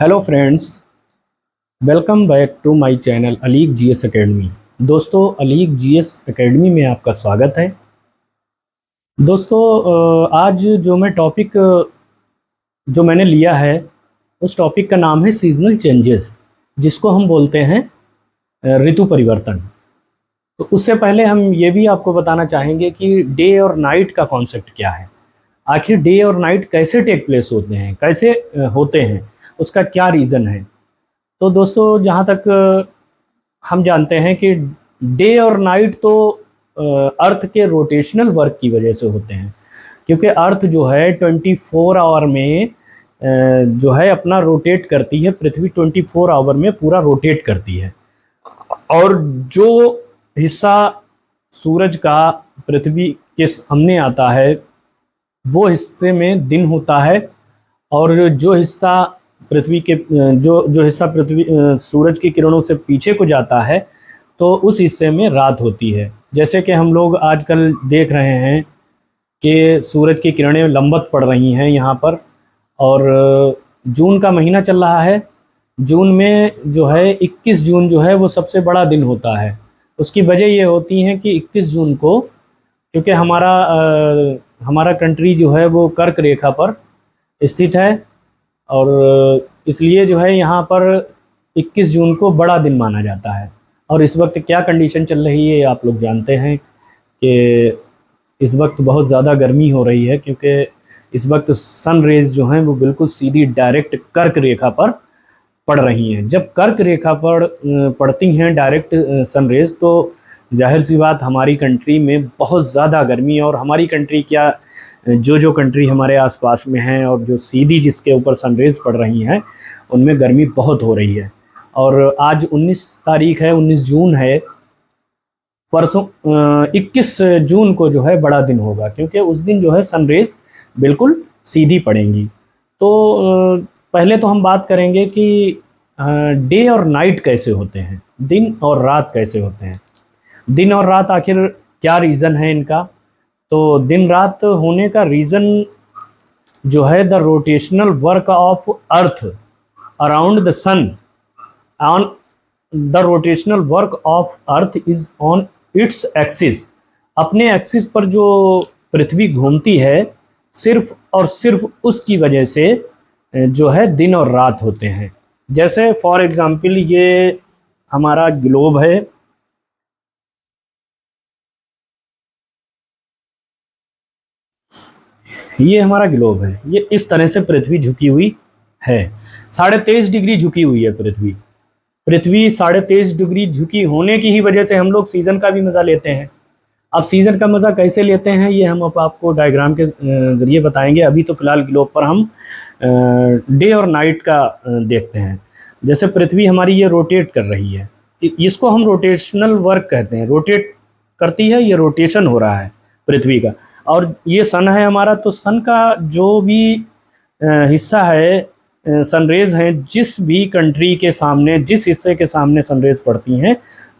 Hello friends, welcome back to my channel Alig GS academy. दोस्तों, Alig GS academy में आपका स्वागत है। दोस्तों, आज जो मैं टॉपिक जो मैंने लिया है उस टॉपिक का नाम है सीजनल चेंजेस, जिसको हम बोलते हैं ऋतु परिवर्तन। तो उससे पहले हम ये भी आपको बताना चाहेंगे कि डे और नाइट का कॉन्सेप्ट क्या है। आखिर डे और नाइट कैसे टेक प्लेस होते हैं, कैसे होते हैं, उसका क्या रीज़न है। तो दोस्तों, जहाँ तक हम जानते हैं कि डे और नाइट तो अर्थ के रोटेशनल वर्क की वजह से होते हैं, क्योंकि अर्थ जो है 24 आवर में जो है अपना रोटेट करती है। पृथ्वी 24 आवर में पूरा रोटेट करती है, और जो हिस्सा सूरज का पृथ्वी के सामने आता है वो हिस्से में दिन होता है, और जो हिस्सा पृथ्वी के जो जो हिस्सा पृथ्वी सूरज की किरणों से पीछे को जाता है तो उस हिस्से में रात होती है। जैसे कि हम लोग आजकल देख रहे हैं कि सूरज की किरणें लंबत पड़ रही हैं यहाँ पर, और जून का महीना चल रहा है। जून में जो है 21 जून जो है वो सबसे बड़ा दिन होता है। उसकी वजह ये होती है कि 21 जून को, क्योंकि हमारा कंट्री जो है वो कर्क रेखा पर स्थित है, और इसलिए जो है यहाँ पर 21 जून को बड़ा दिन माना जाता है। और इस वक्त क्या कंडीशन चल रही है आप लोग जानते हैं कि इस वक्त बहुत ज़्यादा गर्मी हो रही है, क्योंकि इस वक्त सन रेज़ जो हैं वो बिल्कुल सीधी डायरेक्ट कर्क रेखा पर पड़ रही हैं। जब कर्क रेखा पर पड़ती हैं डायरेक्ट सन रेज़, तो जाहिर सी बात हमारी कंट्री में बहुत ज़्यादा गर्मी है। और हमारी कंट्री क्या, जो कंट्री हमारे आसपास में हैं और जो सीधी जिसके ऊपर सनरेज़ पड़ रही हैं, उनमें गर्मी बहुत हो रही है। और आज 19 तारीख है, 19 जून है। परसों 21 जून को जो है बड़ा दिन होगा, क्योंकि उस दिन जो है सनरेज़ बिल्कुल सीधी पड़ेंगी। तो पहले तो हम बात करेंगे कि डे और नाइट कैसे होते हैं, दिन और रात कैसे होते हैं। दिन और रात आखिर क्या रीज़न है इनका। तो दिन रात होने का रीज़न जो है the rotational work of earth around the sun on the rotational work of earth is on its axis. अपने एक्सिस पर जो पृथ्वी घूमती है, सिर्फ और सिर्फ उसकी वजह से जो है दिन और रात होते हैं। जैसे फॉर एग्ज़ाम्पल ये हमारा ग्लोब है, ये हमारा ग्लोब है। ये इस तरह से पृथ्वी झुकी हुई है, 23.5 डिग्री झुकी हुई है पृथ्वी। पृथ्वी 23.5 डिग्री झुकी होने की ही वजह से हम लोग सीज़न का भी मज़ा लेते हैं। अब सीज़न का मज़ा कैसे लेते हैं ये हम अब आपको डायग्राम के ज़रिए बताएंगे। अभी तो फ़िलहाल ग्लोब पर हम डे और नाइट का देखते हैं। जैसे पृथ्वी हमारी ये रोटेट कर रही है, इसको हम रोटेशनल वर्क कहते हैं। रोटेट करती है, ये रोटेशन हो रहा है पृथ्वी का। और ये सन है हमारा, तो सन का जो भी हिस्सा है, सनरेज़ हैं, जिस भी कंट्री के सामने, जिस हिस्से के सामने सनरेज़ पड़ती हैं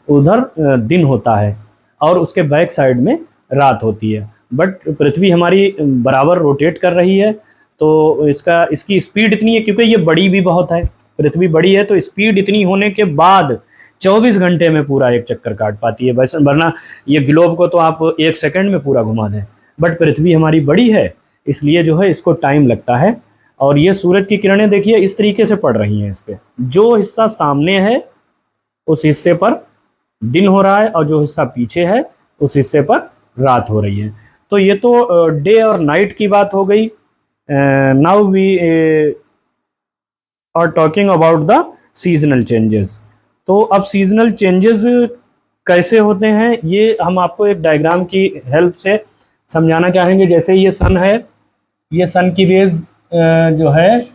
उधर दिन होता है, और उसके बैक साइड में रात होती है। बट पृथ्वी हमारी बराबर रोटेट कर रही है, तो इसकी स्पीड इतनी है, क्योंकि ये बड़ी भी बहुत है। पृथ्वी बड़ी है तो स्पीड इतनी होने के बाद 24 घंटे में पूरा एक चक्कर काट पाती है। वैसे वरना ये ग्लोब को तो आप 1 सेकंड में पूरा घुमा दें, बट पृथ्वी हमारी बड़ी है, इसलिए जो है इसको टाइम लगता है। और ये सूरज की किरणें देखिए इस तरीके से पड़ रही हैं इस पर। जो हिस्सा सामने है उस हिस्से पर दिन हो रहा है, और जो हिस्सा पीछे है उस हिस्से पर रात हो रही है। तो ये तो डे और नाइट की बात हो गई। Now we are talking about the seasonal changes. तो अब सीजनल चेंजेस कैसे होते हैं ये हम आपको एक डायग्राम की हेल्प से समझाना चाहेंगे। जैसे ये सन है, ये सन की रेज जो है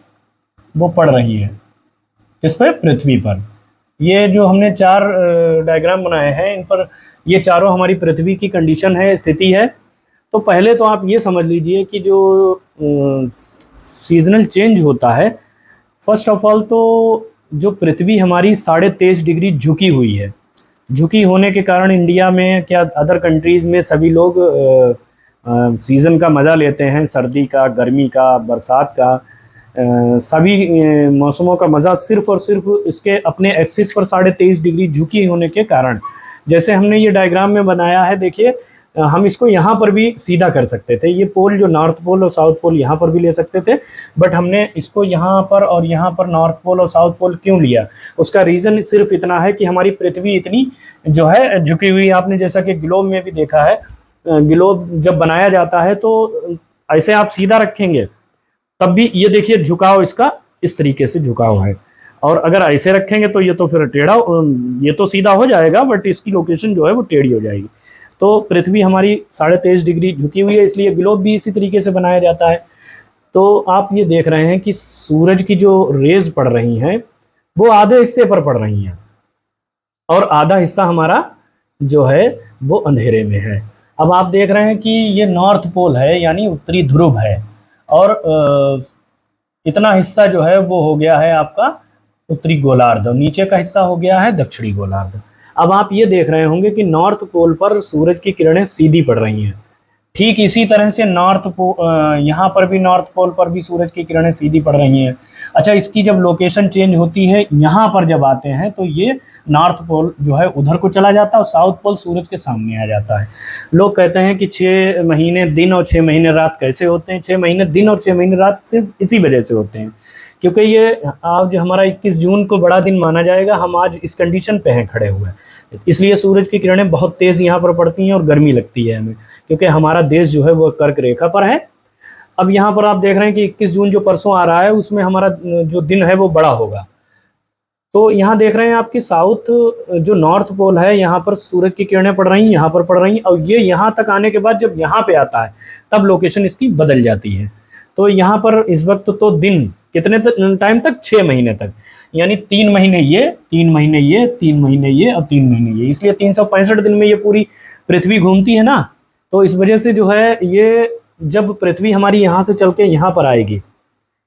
वो पड़ रही है किस पर, पृथ्वी पर। ये जो हमने 4 डायग्राम बनाए हैं, इन पर ये चारों हमारी पृथ्वी की कंडीशन है, स्थिति है। तो पहले तो आप ये समझ लीजिए कि जो सीजनल चेंज होता है, फर्स्ट ऑफ ऑल तो जो पृथ्वी हमारी 23.5 डिग्री झुकी हुई है, झुकी होने के कारण इंडिया में क्या अदर कंट्रीज़ में सभी लोग सीज़न का मज़ा लेते हैं, सर्दी का, गर्मी का, बरसात का। सभी मौसमों का मज़ा सिर्फ और सिर्फ इसके अपने एक्सिस पर 23.5 डिग्री झुकी होने के कारण। जैसे हमने ये डायग्राम में बनाया है, देखिए हम इसको यहाँ पर भी सीधा कर सकते थे, ये पोल जो नॉर्थ पोल और साउथ पोल यहाँ पर भी ले सकते थे, बट हमने इसको यहाँ पर और यहाँ पर नॉर्थ पोल और साउथ पोल क्यों लिया, उसका रीज़न सिर्फ इतना है कि हमारी पृथ्वी इतनी जो है झुकी हुई। आपने जैसा कि ग्लोब में भी देखा है, ग्लोब जब बनाया जाता है तो ऐसे आप सीधा रखेंगे तब भी ये देखिए झुकाव इसका इस तरीके से झुकाव है, और अगर ऐसे रखेंगे तो ये तो फिर टेढ़ा, ये तो सीधा हो जाएगा बट इसकी लोकेशन जो है वो टेढ़ी हो जाएगी। तो पृथ्वी हमारी 23.5 डिग्री झुकी हुई है, इसलिए ग्लोब भी इसी तरीके से बनाया जाता है। तो आप ये देख रहे हैं कि सूरज की जो रेज पड़ रही हैं वो आधे हिस्से पर पड़ रही हैं और आधा हिस्सा हमारा जो है वो अंधेरे में है। अब आप देख रहे हैं कि ये नॉर्थ पोल है यानी उत्तरी ध्रुव है, और इतना हिस्सा जो है वो हो गया है आपका उत्तरी गोलार्ध, नीचे का हिस्सा हो गया है दक्षिणी गोलार्ध। अब आप ये देख रहे होंगे कि नॉर्थ पोल पर सूरज की किरणें सीधी पड़ रही हैं, ठीक इसी तरह से यहाँ पर भी नॉर्थ पोल पर भी सूरज की किरणें सीधी पड़ रही हैं। अच्छा, इसकी जब लोकेशन चेंज होती है, यहाँ पर जब आते हैं तो ये नॉर्थ पोल जो है उधर को चला जाता है और साउथ पोल सूरज के सामने आ जाता है। लोग कहते हैं कि 6 महीने दिन और 6 महीने रात कैसे होते हैं? 6 महीने दिन और 6 महीने रात सिर्फ इसी वजह से होते हैं, क्योंकि ये आज हमारा 21 जून को बड़ा दिन माना जाएगा, हम आज इस कंडीशन पे हैं खड़े हुए, इसलिए सूरज की किरणें बहुत तेज़ यहाँ पर पड़ती हैं और गर्मी लगती है हमें, क्योंकि हमारा देश जो है वो कर्क रेखा पर है। अब यहाँ पर आप देख रहे हैं कि 21 जून जो परसों आ रहा है उसमें हमारा जो दिन है वो बड़ा होगा। तो यहाँ देख रहे हैं आपकी साउथ जो नॉर्थ पोल है, यहाँ पर सूरज की किरणें पड़ रही हैं, यहाँ पर पड़ रही हैं, और ये यहाँ तक आने के बाद जब यहाँ पे आता है तब लोकेशन इसकी बदल जाती है। तो यहाँ पर इस वक्त तो दिन कितने टाइम तक? 6 महीने तक, यानी 3 महीने ये, 3 महीने ये, 3 महीने ये और 3 महीने ये, इसलिए 365 दिन में ये पूरी पृथ्वी घूमती है ना। तो इस वजह से जो है ये जब पृथ्वी हमारी यहाँ से चल के यहाँ पर आएगी,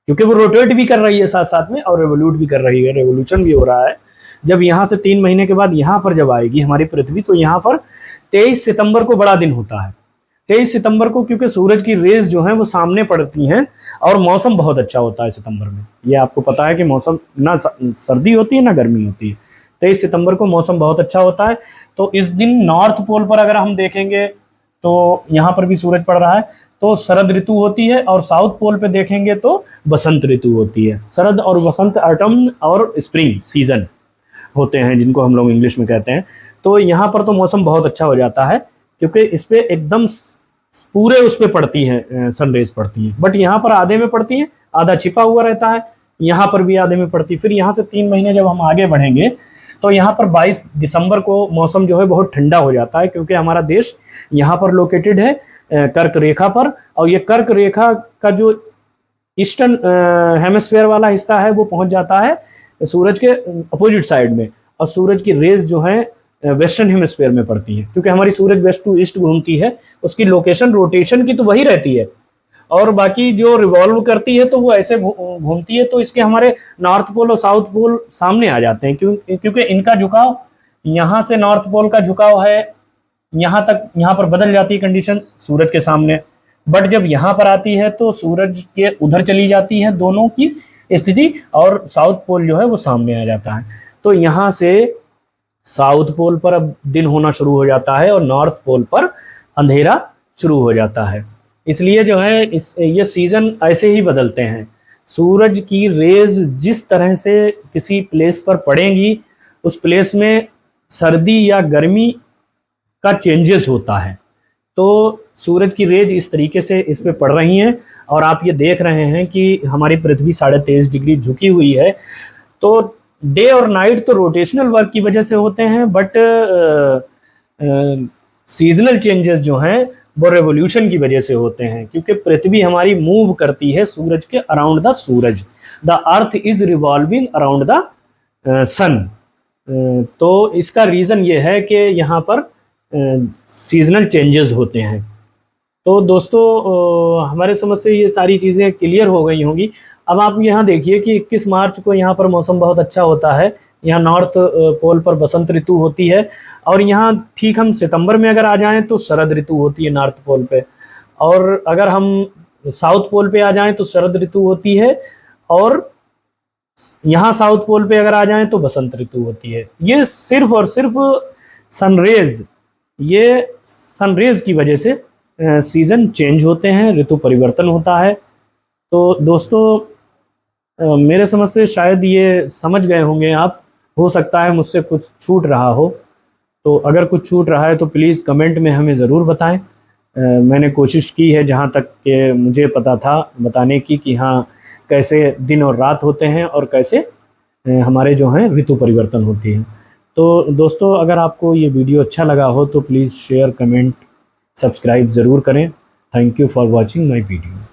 क्योंकि वो रोटेट भी कर रही है साथ साथ में और रेवोल्यूट भी कर रही है, रेवोल्यूशन भी हो रहा है, जब यहाँ से 3 महीने के बाद यहाँ पर जब आएगी हमारी पृथ्वी, तो यहाँ पर 23 सितंबर को बड़ा दिन होता है। 23 सितंबर को, क्योंकि सूरज की रेज जो हैं वो सामने पड़ती हैं और मौसम बहुत अच्छा होता है सितंबर में। ये आपको पता है कि मौसम ना सर्दी होती है ना गर्मी होती है। 23 सितंबर को मौसम बहुत अच्छा होता है। तो इस दिन नॉर्थ पोल पर अगर हम देखेंगे तो यहाँ पर भी सूरज पड़ रहा है, तो शरद ऋतु होती है, और साउथ पोल पे देखेंगे तो बसंत ऋतु होती है। शरद और बसंत, ऑटम और स्प्रिंग सीजन होते हैं जिनको हम लोग इंग्लिश में कहते हैं। तो यहाँ पर तो मौसम बहुत अच्छा हो जाता है, क्योंकि इस पर एकदम पूरे उस पर पड़ती हैं, सनरेज पड़ती हैं, बट यहाँ पर आधे में पड़ती हैं, आधा छिपा हुआ रहता है, यहाँ पर भी आधे में पड़ती। फिर यहाँ से 3 महीने जब हम आगे बढ़ेंगे तो यहाँ पर 22 दिसंबर को मौसम जो है बहुत ठंडा हो जाता है, क्योंकि हमारा देश यहाँ पर लोकेटेड है कर्क रेखा पर, और ये कर्क रेखा का जो ईस्टर्न हेमिस्फीयर वाला हिस्सा है वो पहुंच जाता है सूरज के अपोजिट साइड में, और सूरज की रेज जो है वेस्टर्न हेमिस्फीयर में पड़ती है, क्योंकि हमारी सूरज वेस्ट टू ईस्ट घूमती है, उसकी लोकेशन रोटेशन की तो वही रहती है, और बाकी जो रिवॉल्व करती है तो वो ऐसे घूमती है। तो इसके हमारे नॉर्थ पोल और साउथ पोल सामने आ जाते हैं, क्योंकि इनका झुकाव यहाँ से नॉर्थ पोल का झुकाव है यहाँ तक, यहाँ पर बदल जाती है कंडीशन सूरज के सामने, बट जब यहाँ पर आती है तो सूरज के उधर चली जाती है दोनों की स्थिति, और साउथ पोल जो है वो सामने आ जाता है। तो यहाँ से साउथ पोल पर अब दिन होना शुरू हो जाता है और नॉर्थ पोल पर अंधेरा शुरू हो जाता है। इसलिए जो है ये सीज़न ऐसे ही बदलते हैं। सूरज की रेज जिस तरह से किसी प्लेस पर पड़ेंगी, उस प्लेस में सर्दी या गर्मी का चेंजेस होता है। तो सूरज की रेज इस तरीके से इस पे पड़ रही हैं, और आप ये देख रहे हैं कि हमारी पृथ्वी 23.5 डिग्री झुकी हुई है। तो डे और नाइट तो रोटेशनल वर्क की वजह से होते हैं, बट सीजनल चेंजेस जो हैं वो रेवोल्यूशन की वजह से होते हैं, क्योंकि पृथ्वी हमारी मूव करती है सूरज के अराउंड द सूरज। The earth is revolving around the sun. तो इसका रीज़न ये है कि यहाँ पर सीजनल चेंजेस होते हैं। तो दोस्तों हमारे समझ से ये सारी चीज़ें क्लियर हो गई होंगी। अब आप यहाँ देखिए कि 21 मार्च को यहाँ पर मौसम बहुत अच्छा होता है, यहाँ नॉर्थ पोल पर बसंत ऋतु होती है, और यहाँ ठीक हम सितंबर में अगर आ जाएं तो शरद ऋतु होती है नॉर्थ पोल पे, और अगर हम साउथ पोल पे आ जाएं तो शरद ऋतु होती है, और यहाँ साउथ पोल पे अगर आ जाएं तो बसंत ऋतु होती है। ये सिर्फ और सिर्फ सनरेज, ये सनरेज की वजह से सीज़न चेंज होते हैं, ऋतु परिवर्तन होता है। तो दोस्तों मेरे समझ से शायद ये समझ गए होंगे आप, हो सकता है मुझसे कुछ छूट रहा हो, तो अगर कुछ छूट रहा है तो प्लीज़ कमेंट में हमें ज़रूर बताएं। मैंने कोशिश की है जहाँ तक कि मुझे पता था बताने की कि हाँ कैसे दिन और रात होते हैं और कैसे हमारे जो हैं ऋतु परिवर्तन होती है। तो दोस्तों अगर आपको ये वीडियो अच्छा लगा हो तो प्लीज़ शेयर, कमेंट, सब्सक्राइब ज़रूर करें। Thank you for watching my video.